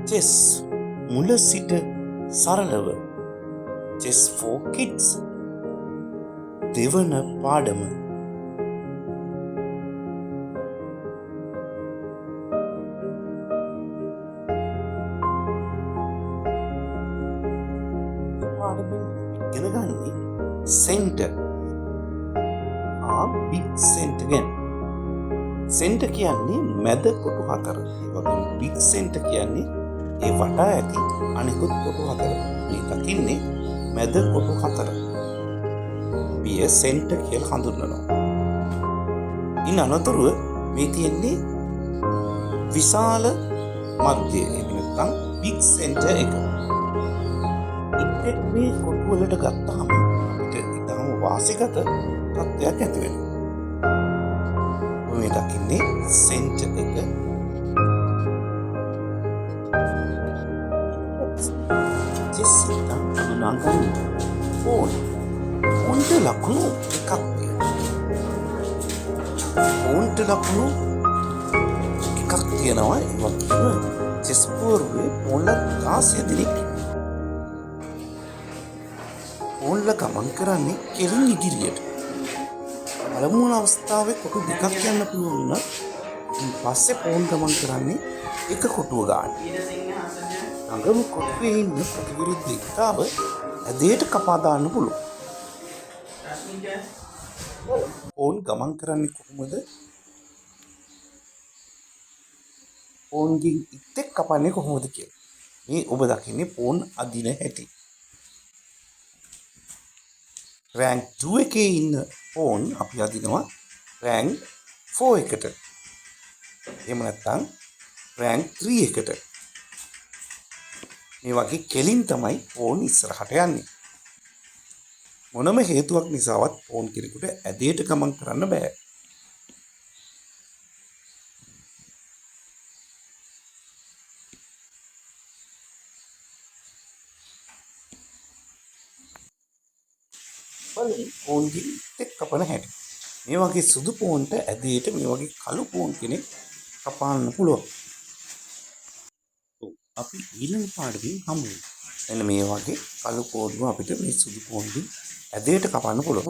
Chess මුල සිට සරලව චෙස් for kids දෙවන පාඩම පාඩමෙන් ඉගෙන ගන්නේ center big center ගැන. center කියන්නේ මැද කොටු හතර. ඒ වගේම big center කියන්නේ ඒ වටා ඇති අනිකුත් කොටු හතර. මේ දකින්නේ මැද කොටු හතර. අපි center කියලා හඳුන්වනවා. ඉන් අනතුරුව මේ තියෙන්නේ විශාල මධ්‍ය එහෙම නැත්නම් big center එක. ඉතින් මේ කොටු වලට ගත්තාම අපිට ඊටම වාසිගත තත්ත්වයක් ඇති වෙනවා. මේ දකින්නේ center එක. ජෙසිකා අනුනාගන්න ෆෝන්ට ලකුණු එකක් තියෙනවා. ෆෝන්ට ලකුණු එකක් තියෙනවා. ඒ වගේම චෙස් පෝරුවේ ෆෝන්ලා 16 දෙනෙක්. ෆෝන්ලා ගමන් කරන්නේ කෙලින් ඉදිරියට. පළමුවන අවස්ථාවේ කොටු දෙකක් යන්න පුළුවන් වුණා. ඊට පස්සේ ෆෝන් ගමන් කරන්නේ එක කොටුව ගන්න. ළඟම කොටුවේ ඉන්න ප්‍රතිවිරුද්ධ එක්තාව ඇදේට කපා දාන්න පුළුවන්. ෆෝන් ගමන් කරන්නේ කොහොමද? ෆෝන්ගෙන් ඉත්තෙක් කපන්නේ කොහොමද කියලා. මේ ඔබ දකින්නේ ෆෝන් අදින හැටි. රෑන්ක් 2 එකේ ඉන්න ෆෝන් අපි අදිනවා රෑන්ක් 4 එකට. එහෙම නැත්නම් රෑන්ක් 3 එකට. මේ වගේ කෙලින් තමයි ෆෝන් ඉස්සරහට යන්නේ. මොනම හේතුවක් නිසාවත් ෆෝන් කෙනෙකුට ඇදේට ගමන් කරන්න බෑ. බලන්න ෆෝන්ගෙන් ඉත්තෙක් කපන හැටි. මේ වගේ සුදු ෆෝන්ට ඇදේට මේ වගේ කළු ෆෝන් කෙනෙක් කපාන්න පුළුවන්. අපි ඊළඟ පාඩමින් හමු වෙමු. එන්න මේ වගේ කළු ෆෝන් අපිට මේ සුදු ෆෝන්ගෙන් ඇදේට කපන්න පුළුවන්.